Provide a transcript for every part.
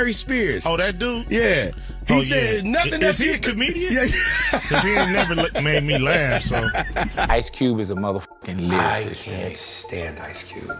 Aries Spears. Oh, that dude? Yeah. He said nothing else. Is he a comedian? Yeah. Because he ain't never made me laugh, so. Ice Cube is a motherfucking lyricist. I can't stand Ice Cube.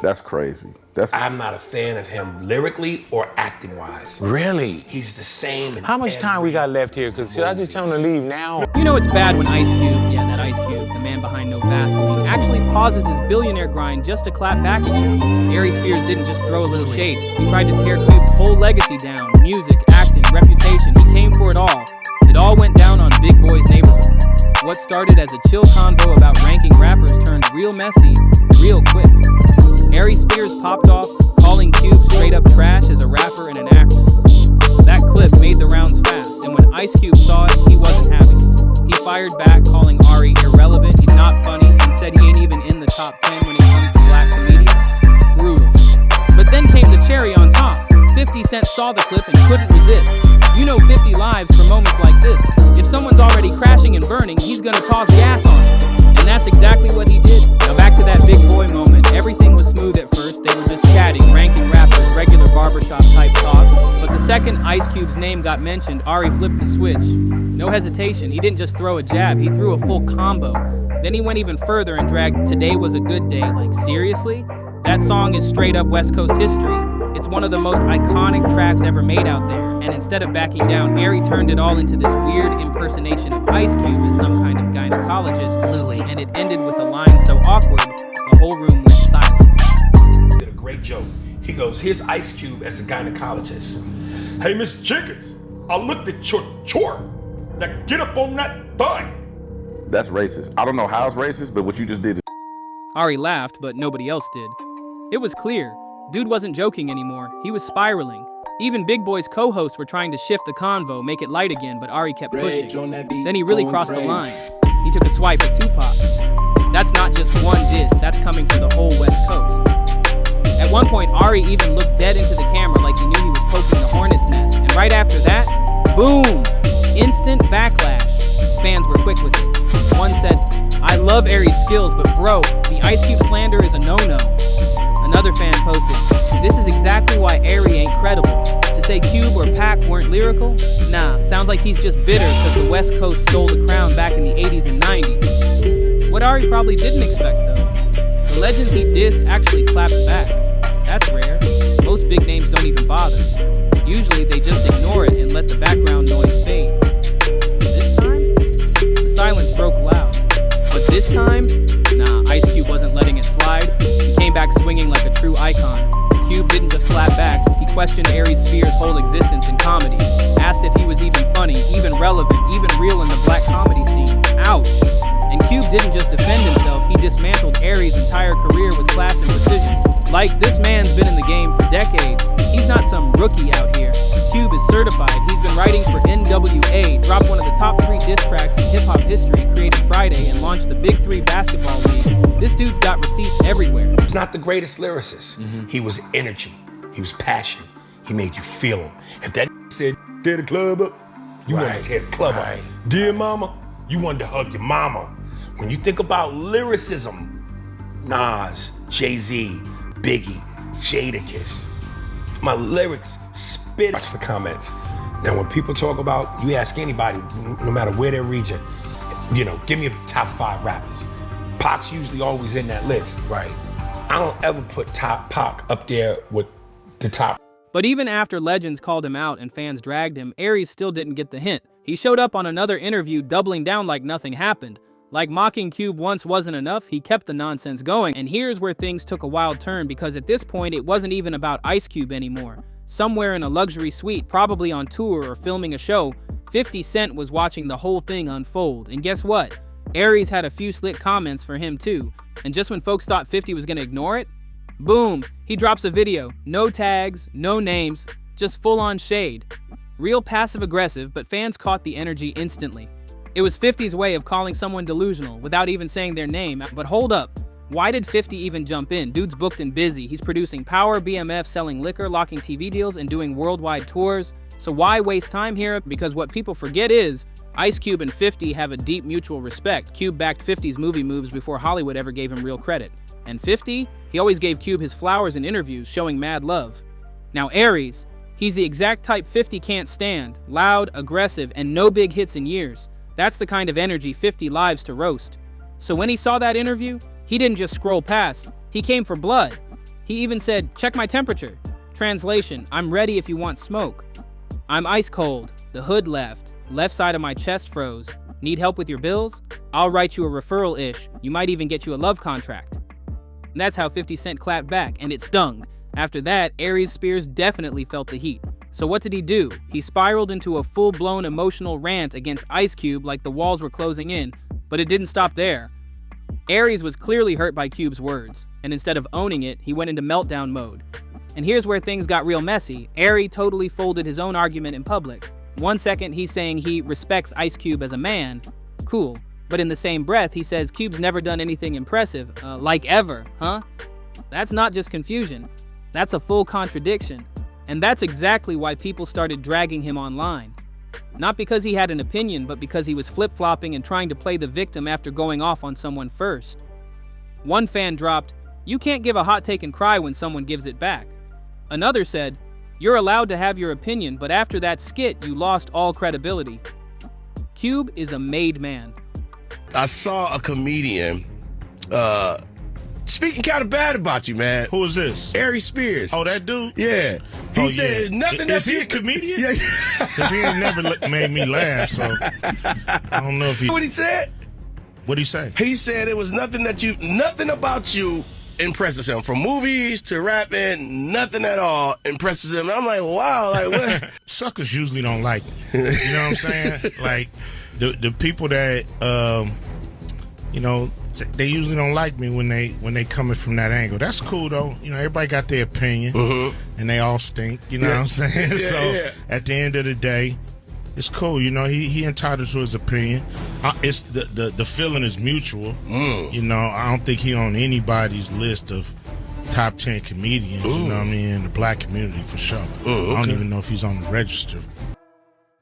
That's crazy. I'm not a fan of him lyrically or acting-wise. Really? He's the same. How much time we got left here? Because should I just tell him to leave now? You know it's bad when Ice Cube, yeah, that Ice Cube, the man behind No Vaseline, actually pauses his billionaire grind just to clap back at you. Aries Spears didn't just throw a little shade. He tried to tear Cube's whole legacy down. Music, acting, reputation, he came for it all. It all went down on Big Boy's neighborhood. What started as a chill convo about ranking rappers turned real messy, real quick. Aries Spears popped off, calling Cube straight up trash as a rapper and an actor. That clip made the rounds fast, and when Ice Cube saw it, he wasn't having it. He fired back, calling Ari irrelevant, he's not funny, and said he ain't even in the top 10 when it comes to black comedians. Brutal. But then came the cherry on top. 50 Cent saw the clip and couldn't resist. You know 50 lives for moments like this. If someone's already crashing and burning, he's gonna toss gas on it. And that's exactly what he did. Now back to that Big Boy moment. Everything was smooth at first. They were just chatting, ranking rappers, regular barbershop type talk. But the second Ice Cube's name got mentioned, Ari flipped the switch. No hesitation. He didn't just throw a jab, he threw a full combo. Then he went even further and dragged Today Was a Good Day. Like, seriously? That song is straight up West Coast history. It's one of the most iconic tracks ever made out there, and instead of backing down, Ari turned it all into this weird impersonation of Ice Cube as some kind of gynecologist, Louis, and it ended with a line so awkward, the whole room went silent. Did a great joke. He goes, here's Ice Cube as a gynecologist. Hey, Miss Jenkins, I looked at your chart. Now get up on that thing. That's racist. I don't know how it's racist, but what you just did is... Ari laughed, but nobody else did. It was clear. Dude wasn't joking anymore. He was spiraling. Even Big Boy's co-hosts were trying to shift the convo, make it light again, but Ari kept pushing. Then he really crossed the line. He took a swipe at Tupac. That's not just one diss, that's coming for the whole West Coast. At one point, Ari even looked dead into the camera like he knew he was poking the hornet's nest. And right after that, boom! Instant backlash. Fans were quick with it. One said, I love Aries' skills, but bro, the Ice Cube slander is a no-no. Another fan posted, this is exactly why Aries ain't credible. To say Cube or Pac weren't lyrical? Nah, sounds like he's just bitter because the West Coast stole the crown back in the 80s and 90s. What Ari probably didn't expect though, the legends he dissed actually clapped back. That's rare. Most big names don't even bother. Usually they just ignore it and let the background noise fade. This time, the silence broke loud. But this time, nah, Ice Cube wasn't letting it slide. He came back swinging like a true icon. Cube didn't just clap back, he questioned Aries Spears' whole existence in comedy. Asked if he was even funny, even relevant, even real in the black comedy scene. Ouch! And Cube didn't just defend himself, he dismantled Aries' entire career with class and precision. Like, this man's been in the game for decades. He's not some rookie out here. Cube is certified. He's been writing for NWA, dropped one of the top 3 diss tracks in hip-hop history, created Friday, and launched the Big 3 basketball league. This dude's got receipts everywhere. He's not the greatest lyricist. He was energy. He was passion. He made you feel him. If that said, tear the club up, you wanted to tear the club up. Dear mama, you wanted to hug your mama. When you think about lyricism, Nas, Jay-Z, Biggie, Jadakiss, my lyrics spit. Watch the comments. Now when people talk about, you ask anybody, no matter where their region, you know, give me a top 5 rappers. Pac's usually always in that list. Right. I don't ever put Pac up there with the top. But even after legends called him out and fans dragged him, Aries still didn't get the hint. He showed up on another interview doubling down like nothing happened. Like mocking Cube once wasn't enough, he kept the nonsense going. And here's where things took a wild turn, because at this point it wasn't even about Ice Cube anymore. Somewhere in a luxury suite, probably on tour or filming a show, 50 Cent was watching the whole thing unfold. And guess what? Aries had a few slick comments for him too. And just when folks thought 50 was gonna ignore it, boom, he drops a video. No tags, no names, just full-on shade. Real passive-aggressive, but fans caught the energy instantly. It was 50's way of calling someone delusional without even saying their name. But hold up, why did 50 even jump in? Dude's booked and busy. He's producing Power, BMF, selling liquor, locking TV deals, and doing worldwide tours. So why waste time here? Because what people forget is, Ice Cube and 50 have a deep mutual respect. Cube backed 50's movie moves before Hollywood ever gave him real credit. And 50, he always gave Cube his flowers in interviews, showing mad love. Now Aries, He's the exact type 50 can't stand, loud, aggressive, and no big hits in years. That's the kind of energy 50 lives to roast. So when he saw that interview, he didn't just scroll past, he came for blood. He even said, "Check my temperature." Translation, "I'm ready if you want smoke." "I'm ice cold, the hood left side of my chest froze. Need help with your bills? I'll write you a referral-ish, you might even get you a love contract." And that's how 50 Cent clapped back, and it stung. After that, Aries Spears definitely felt the heat. So what did he do? He spiraled into a full-blown emotional rant against Ice Cube like the walls were closing in, but it didn't stop there. Aries was clearly hurt by Cube's words, and instead of owning it, he went into meltdown mode. And here's where things got real messy. Aries totally folded his own argument in public. One second he's saying he respects Ice Cube as a man, cool, but in the same breath he says Cube's never done anything impressive, like ever, huh? That's not just confusion. That's a full contradiction. And that's exactly why people started dragging him online. Not because he had an opinion, but because he was flip-flopping and trying to play the victim after going off on someone first. One fan dropped, "You can't give a hot take and cry when someone gives it back." Another said, "You're allowed to have your opinion, but after that skit, you lost all credibility." Cube is a made man. I saw a comedian speaking kind of bad about you, man. Who is this? Aries Spears. Oh, that dude? Yeah. He said nothing Is that he you... a comedian? Yeah. Because he ain't never made me laugh, so I don't know if he... What he said? What'd he say? He said it was nothing about you impresses him. From movies to rapping, nothing at all impresses him. And I'm like, wow, like what? Suckers usually don't like me. You know what I'm saying? Like, the people that, you know, they usually don't like me when they coming from that angle. That's cool though. You know, everybody got their opinion, and they all stink. You know what I'm saying? Yeah, at the end of the day, it's cool. You know, he entitled to his opinion. It's the feeling is mutual. You know, I don't think he on anybody's list of top 10 comedians. You know what I mean, in the black community for sure. I don't even know if he's on the register.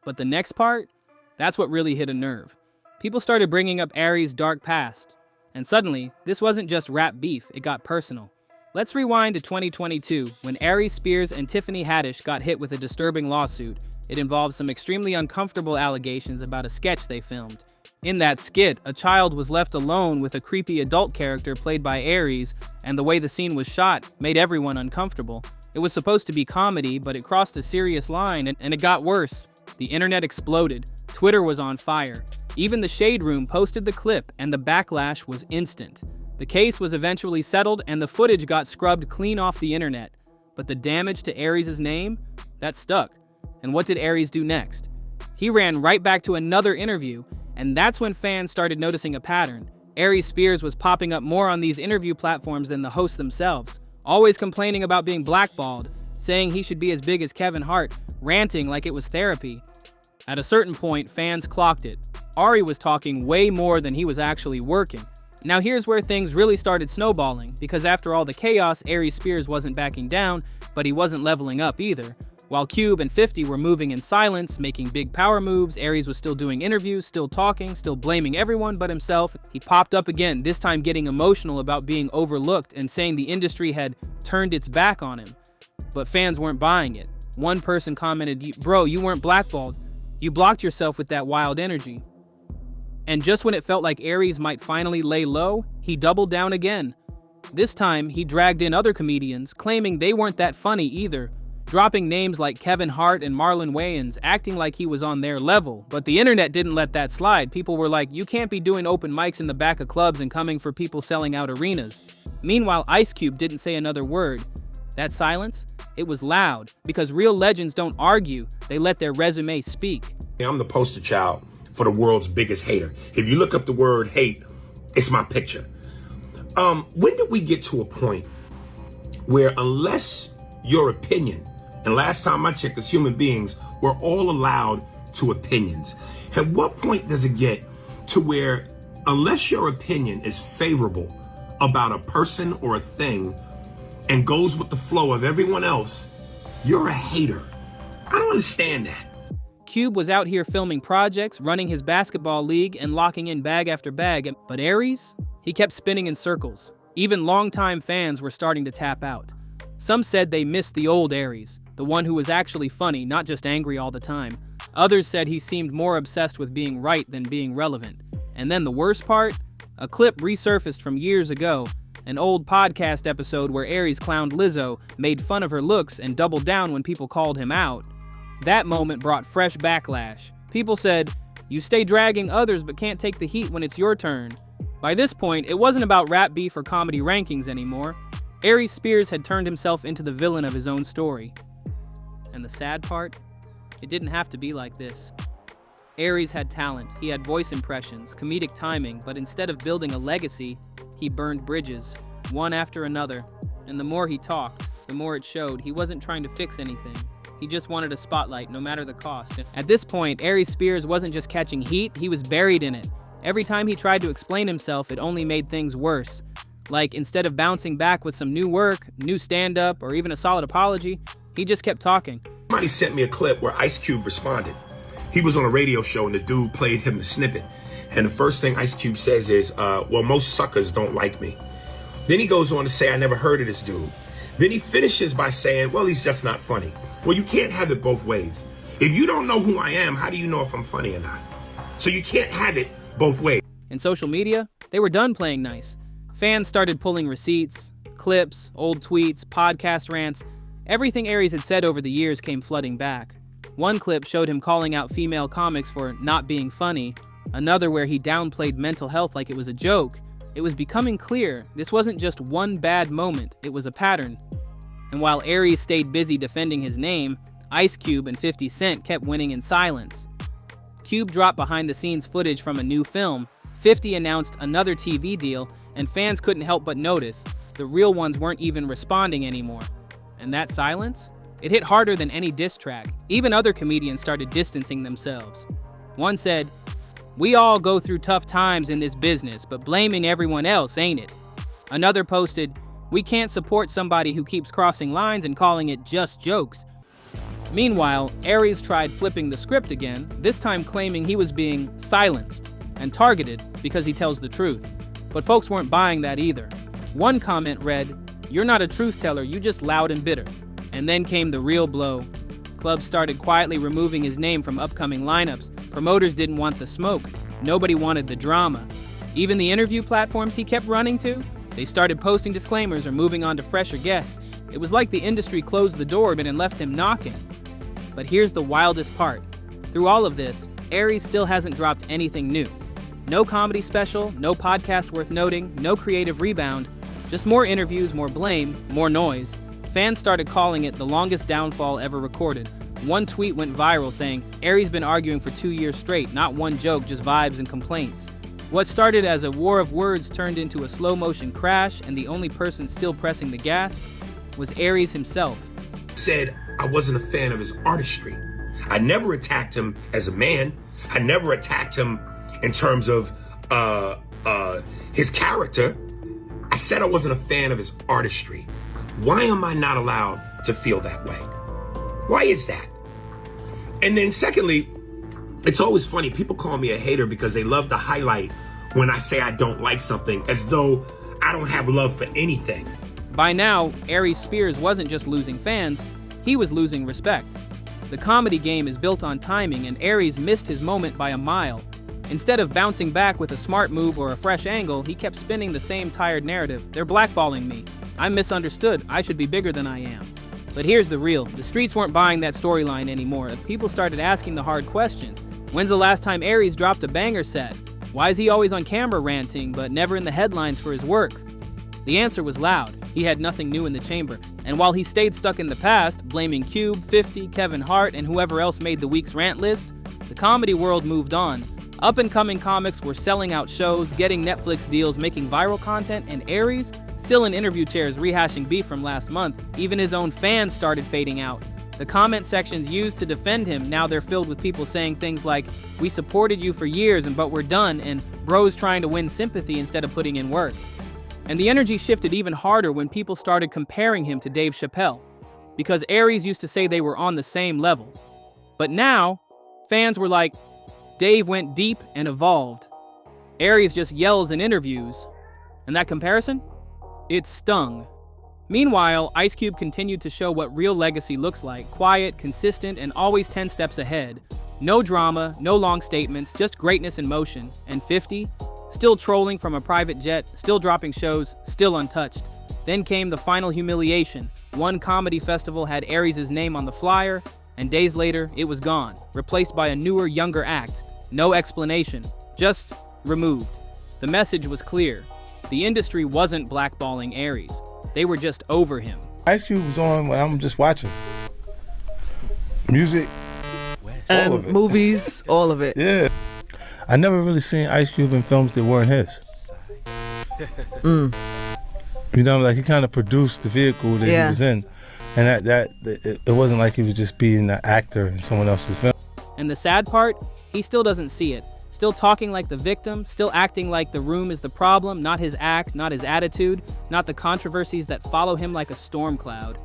But the next part, that's what really hit a nerve. People started bringing up Aries' dark past. And suddenly, this wasn't just rap beef, it got personal. Let's rewind to 2022, when Aries Spears and Tiffany Haddish got hit with a disturbing lawsuit. It involved some extremely uncomfortable allegations about a sketch they filmed. In that skit, a child was left alone with a creepy adult character played by Aries, and the way the scene was shot made everyone uncomfortable. It was supposed to be comedy, but it crossed a serious line, and it got worse. The internet exploded. Twitter was on fire. Even the Shade Room posted the clip, and the backlash was instant. The case was eventually settled, and the footage got scrubbed clean off the internet. But the damage to Aries' name? That stuck. And what did Aries do next? He ran right back to another interview, and that's when fans started noticing a pattern. Aries Spears was popping up more on these interview platforms than the hosts themselves, always complaining about being blackballed, saying he should be as big as Kevin Hart, ranting like it was therapy. At a certain point, fans clocked it. Ari was talking way more than he was actually working. Now here's where things really started snowballing, because after all the chaos, Aries Spears wasn't backing down, but he wasn't leveling up either. While Cube and 50 were moving in silence, making big power moves, Aries was still doing interviews, still talking, still blaming everyone but himself. He popped up again, this time getting emotional about being overlooked and saying the industry had turned its back on him. But fans weren't buying it. One person commented, "Bro, you weren't blackballed. You blocked yourself with that wild energy." And just when it felt like Aries might finally lay low, he doubled down again. This time, he dragged in other comedians, claiming they weren't that funny either, dropping names like Kevin Hart and Marlon Wayans, acting like he was on their level. But the internet didn't let that slide. People were like, you can't be doing open mics in the back of clubs and coming for people selling out arenas. Meanwhile, Ice Cube didn't say another word. That silence? It was loud, because real legends don't argue, they let their resume speak. I'm the poster child for the world's biggest hater. If you look up the word hate, it's my picture. When did we get to a point where unless your opinion, and last time I checked as human beings, we're all allowed to opinions. At what point does it get to where unless your opinion is favorable about a person or a thing and goes with the flow of everyone else, you're a hater? I don't understand that. Cube was out here filming projects, running his basketball league, and locking in bag after bag. But Aries? He kept spinning in circles. Even longtime fans were starting to tap out. Some said they missed the old Aries, the one who was actually funny, not just angry all the time. Others said he seemed more obsessed with being right than being relevant. And then the worst part? A clip resurfaced from years ago, an old podcast episode where Aries clowned Lizzo, made fun of her looks, and doubled down when people called him out. That moment brought fresh backlash. People said, "You stay dragging others but can't take the heat when it's your turn." By this point, it wasn't about rap beef or comedy rankings anymore. Aries Spears had turned himself into the villain of his own story. And the sad part? It didn't have to be like this. Aries had talent, he had voice impressions, comedic timing, but instead of building a legacy, he burned bridges, one after another. And the more he talked, the more it showed he wasn't trying to fix anything. He just wanted a spotlight, no matter the cost. At this point, Aries Spears wasn't just catching heat, he was buried in it. Every time he tried to explain himself, it only made things worse. Like, instead of bouncing back with some new work, new stand-up, or even a solid apology, he just kept talking. Somebody sent me a clip where Ice Cube responded. He was on a radio show and the dude played him the snippet. And the first thing Ice Cube says is, well, most suckers don't like me. Then he goes on to say, I never heard of this dude. Then he finishes by saying, well, he's just not funny. Well, you can't have it both ways. If you don't know who I am, how do you know if I'm funny or not? So you can't have it both ways. In social media, they were done playing nice. Fans started pulling receipts, clips, old tweets, podcast rants. Everything Aries had said over the years came flooding back. One clip showed him calling out female comics for not being funny, another where he downplayed mental health like it was a joke. It was becoming clear this wasn't just one bad moment, it was a pattern. And while Aries stayed busy defending his name, Ice Cube and 50 Cent kept winning in silence. Cube dropped behind-the-scenes footage from a new film, 50 announced another TV deal, and fans couldn't help but notice the real ones weren't even responding anymore. And that silence? It hit harder than any diss track. Even other comedians started distancing themselves. One said, "We all go through tough times in this business, but blaming everyone else, ain't it?" Another posted, "We can't support somebody who keeps crossing lines and calling it just jokes." Meanwhile, Aries tried flipping the script again, this time claiming he was being silenced and targeted because he tells the truth. But folks weren't buying that either. One comment read, "You're not a truth teller, you just loud and bitter." And then came the real blow. Clubs started quietly removing his name from upcoming lineups. Promoters didn't want the smoke. Nobody wanted the drama. Even the interview platforms he kept running to, they started posting disclaimers or moving on to fresher guests. It was like the industry closed the door and left him knocking. But here's the wildest part. Through all of this, Aries still hasn't dropped anything new. No comedy special, no podcast worth noting, no creative rebound, just more interviews, more blame, more noise. Fans started calling it the longest downfall ever recorded. One tweet went viral saying, Aries been arguing for 2 years straight, not one joke, just vibes and complaints. What started as a war of words turned into a slow motion crash, and the only person still pressing the gas was Aries himself. Said I wasn't a fan of his artistry. I never attacked him as a man. I never attacked him in terms of his character. I said I wasn't a fan of his artistry. Why am I not allowed to feel that way? Why is that? And then secondly, it's always funny. People call me a hater because they love to highlight when I say I don't like something, as though I don't have love for anything. By now, Aries Spears wasn't just losing fans, he was losing respect. The comedy game is built on timing, and Aries missed his moment by a mile. Instead of bouncing back with a smart move or a fresh angle, he kept spinning the same tired narrative. They're blackballing me. I'm misunderstood. I should be bigger than I am. But here's the real. The streets weren't buying that storyline anymore. People started asking the hard questions. When's the last time Aries dropped a banger set? Why is he always on camera ranting, but never in the headlines for his work? The answer was loud. He had nothing new in the chamber. And while he stayed stuck in the past, blaming Cube, 50, Kevin Hart, and whoever else made the week's rant list, the comedy world moved on. Up-and-coming comics were selling out shows, getting Netflix deals, making viral content, and Aries, still in interview chairs rehashing beef from last month. Even his own fans started fading out. The comment sections used to defend him, now they're filled with people saying things like, "We supported you for years, but we're done," and bros trying to win sympathy instead of putting in work. And the energy shifted even harder when people started comparing him to Dave Chappelle, because Aries used to say they were on the same level. But now, fans were like, Dave went deep and evolved. Aries just yells in interviews. And that comparison? It stung. Meanwhile, Ice Cube continued to show what real legacy looks like: quiet, consistent, and always 10 steps ahead. No drama, no long statements, just greatness in motion. And 50? Still trolling from a private jet, still dropping shows, still untouched. Then came the final humiliation. One comedy festival had Aries' name on the flyer, and days later, it was gone, replaced by a newer, younger act. No explanation, just removed. The message was clear. The industry wasn't blackballing Aries. They were just over him. Ice Cube was on when I'm just watching. Music, and all of it. Movies, all of it. Yeah. I never really seen Ice Cube in films that weren't his. You know, like he kind of produced the vehicle that he was in. And it wasn't like he was just being an actor in someone else's film. And the sad part, he still doesn't see it. Still talking like the victim, still acting like the room is the problem, not his act, not his attitude, not the controversies that follow him like a storm cloud.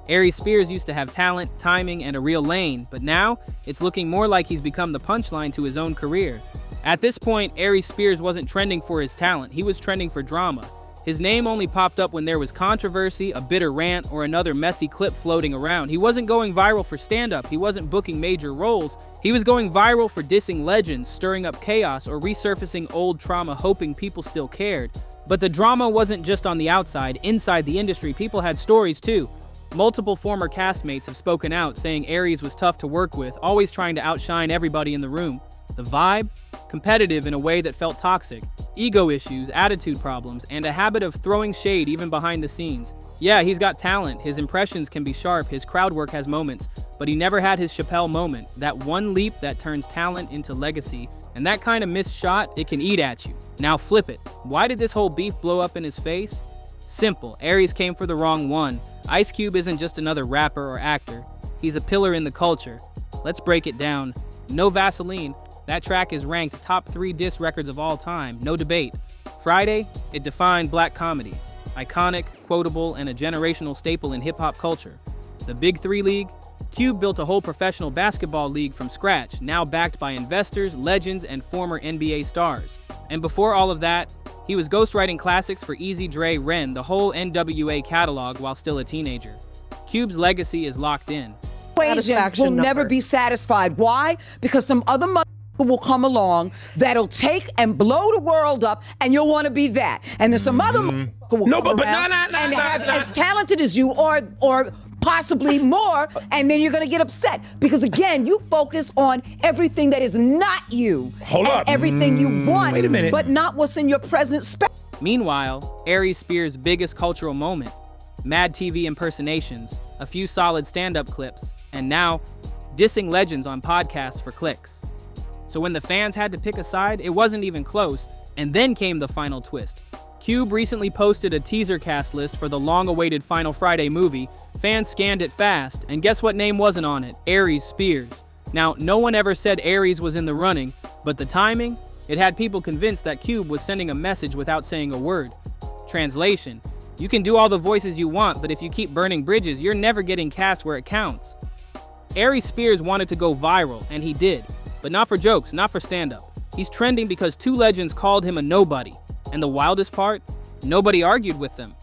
Aries Spears used to have talent, timing, and a real lane, but now it's looking more like he's become the punchline to his own career. At this point, Aries Spears wasn't trending for his talent, he was trending for drama. His name only popped up when there was controversy, a bitter rant, or another messy clip floating around. He wasn't going viral for stand-up, he wasn't booking major roles. He was going viral for dissing legends, stirring up chaos, or resurfacing old trauma, hoping people still cared. But the drama wasn't just on the outside. Inside the industry, people had stories too. Multiple former castmates have spoken out, saying Aries was tough to work with, always trying to outshine everybody in the room. The vibe? Competitive in a way that felt toxic. Ego issues, attitude problems, and a habit of throwing shade even behind the scenes. Yeah, he's got talent, his impressions can be sharp, his crowd work has moments, but he never had his Chappelle moment, that one leap that turns talent into legacy. And that kind of missed shot, it can eat at you. Now flip it. Why did this whole beef blow up in his face? Simple, Aries came for the wrong one. Ice Cube isn't just another rapper or actor. He's a pillar in the culture. Let's break it down. No Vaseline. That track is ranked top 3 diss records of all time, no debate. Friday, it defined black comedy. Iconic, quotable, and a generational staple in hip-hop culture. The Big 3 League? Cube built a whole professional basketball league from scratch, now backed by investors, legends, and former NBA stars. And before all of that, he was ghostwriting classics for Easy Dre, Ren, the whole NWA catalog while still a teenager. Cube's legacy is locked in. Will never be satisfied. Why? Because some other will come along that'll take and blow the world up, and you'll want to be that. And there's some other will come around and have as talented as you, or possibly more, and then you're going to get upset because again, you focus on everything that is not you. Hold up. Everything you want, wait a minute, but not what's in your present space. Meanwhile, Aries Spears' biggest cultural moment: Mad TV impersonations, a few solid stand-up clips, and now dissing legends on podcasts for clicks. So when the fans had to pick a side, it wasn't even close, and then came the final twist. Cube recently posted a teaser cast list for the long-awaited Final Friday movie. Fans scanned it fast, and guess what name wasn't on it? Aries Spears. Now, no one ever said Aries was in the running, but the timing? It had people convinced that Cube was sending a message without saying a word. Translation: you can do all the voices you want, but if you keep burning bridges, you're never getting cast where it counts. Aries Spears wanted to go viral, and he did. But not for jokes, not for stand-up. He's trending because 2 legends called him a nobody. And the wildest part? Nobody argued with them.